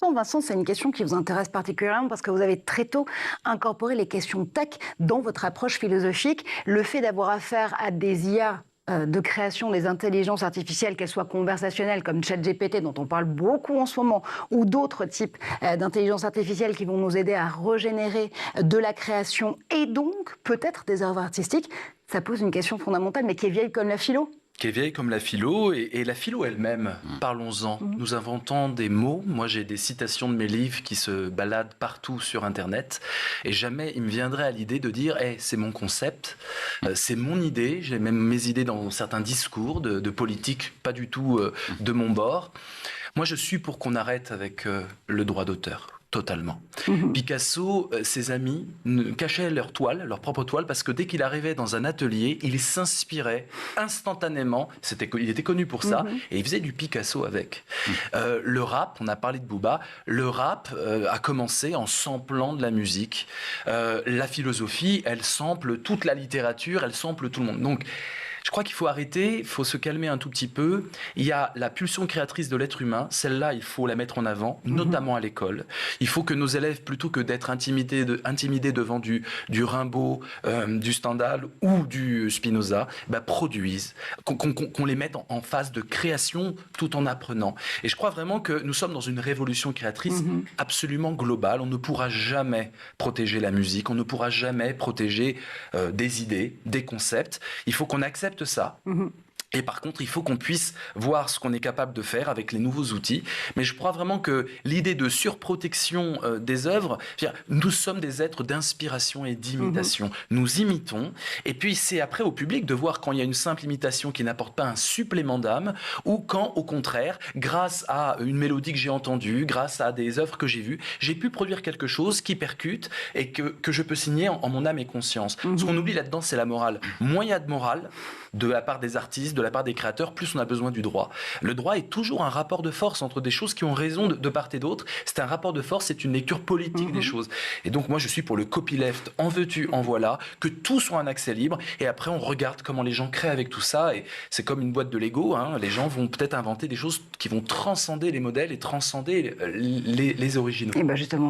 Vincent, c'est une question qui vous intéresse particulièrement parce que vous avez très tôt incorporé les questions tech dans votre approche philosophique. Le fait d'avoir affaire à des IA de création des intelligences artificielles, qu'elles soient conversationnelles comme ChatGPT dont on parle beaucoup en ce moment, ou d'autres types d'intelligence artificielle qui vont nous aider à régénérer de la création et donc peut-être des œuvres artistiques, ça pose une question fondamentale mais qui est vieille comme la philo. Qui est vieille comme la philo, et la philo elle-même, parlons-en. Nous inventons des mots, moi j'ai des citations de mes livres qui se baladent partout sur Internet, et jamais il me viendrait à l'idée de dire hey, « c'est mon concept, c'est mon idée », j'ai même mes idées dans certains discours de politique, pas du tout de mon bord. Moi je suis pour qu'on arrête avec le droit d'auteur. Totalement. Picasso, ses amis cachaient leur toile, leur propre toile, parce que dès qu'il arrivait dans un atelier, il s'inspirait instantanément. Il était connu pour ça, et il faisait du Picasso avec. Le rap, on a parlé de Booba, le rap a commencé en samplant de la musique. La philosophie, elle sample toute la littérature, elle sample tout le monde. Donc, je crois qu'il faut arrêter, il faut se calmer un tout petit peu. Il y a la pulsion créatrice de l'être humain, celle-là, il faut la mettre en avant, notamment à l'école. Il faut que nos élèves, plutôt que d'être intimidés devant du Rimbaud, du Stendhal ou du Spinoza, produisent, qu'on les mette en phase de création tout en apprenant. Et je crois vraiment que nous sommes dans une révolution créatrice absolument globale. On ne pourra jamais protéger la musique, on ne pourra jamais protéger des idées, des concepts. Il faut qu'on accepte ça. Et par contre, il faut qu'on puisse voir ce qu'on est capable de faire avec les nouveaux outils. Mais je crois vraiment que l'idée de surprotection des œuvres, nous sommes des êtres d'inspiration et d'imitation. Nous imitons. Et puis, c'est après au public de voir quand il y a une simple imitation qui n'apporte pas un supplément d'âme ou quand, au contraire, grâce à une mélodie que j'ai entendue, grâce à des œuvres que j'ai vues, j'ai pu produire quelque chose qui percute et que je peux signer en mon âme et conscience. Ce qu'on oublie là-dedans, c'est la morale. Moins il y a de morale de la part des artistes, de la part des créateurs, plus on a besoin du droit. Le droit est toujours un rapport de force entre des choses qui ont raison de part et d'autre. C'est un rapport de force, c'est une lecture politique des choses. Et donc moi je suis pour le copyleft, en veux-tu, en voilà, que tout soit un accès libre, et après on regarde comment les gens créent avec tout ça, et c'est comme une boîte de Lego, les gens vont peut-être inventer des choses qui vont transcender les modèles et transcender les originaux. Et justement.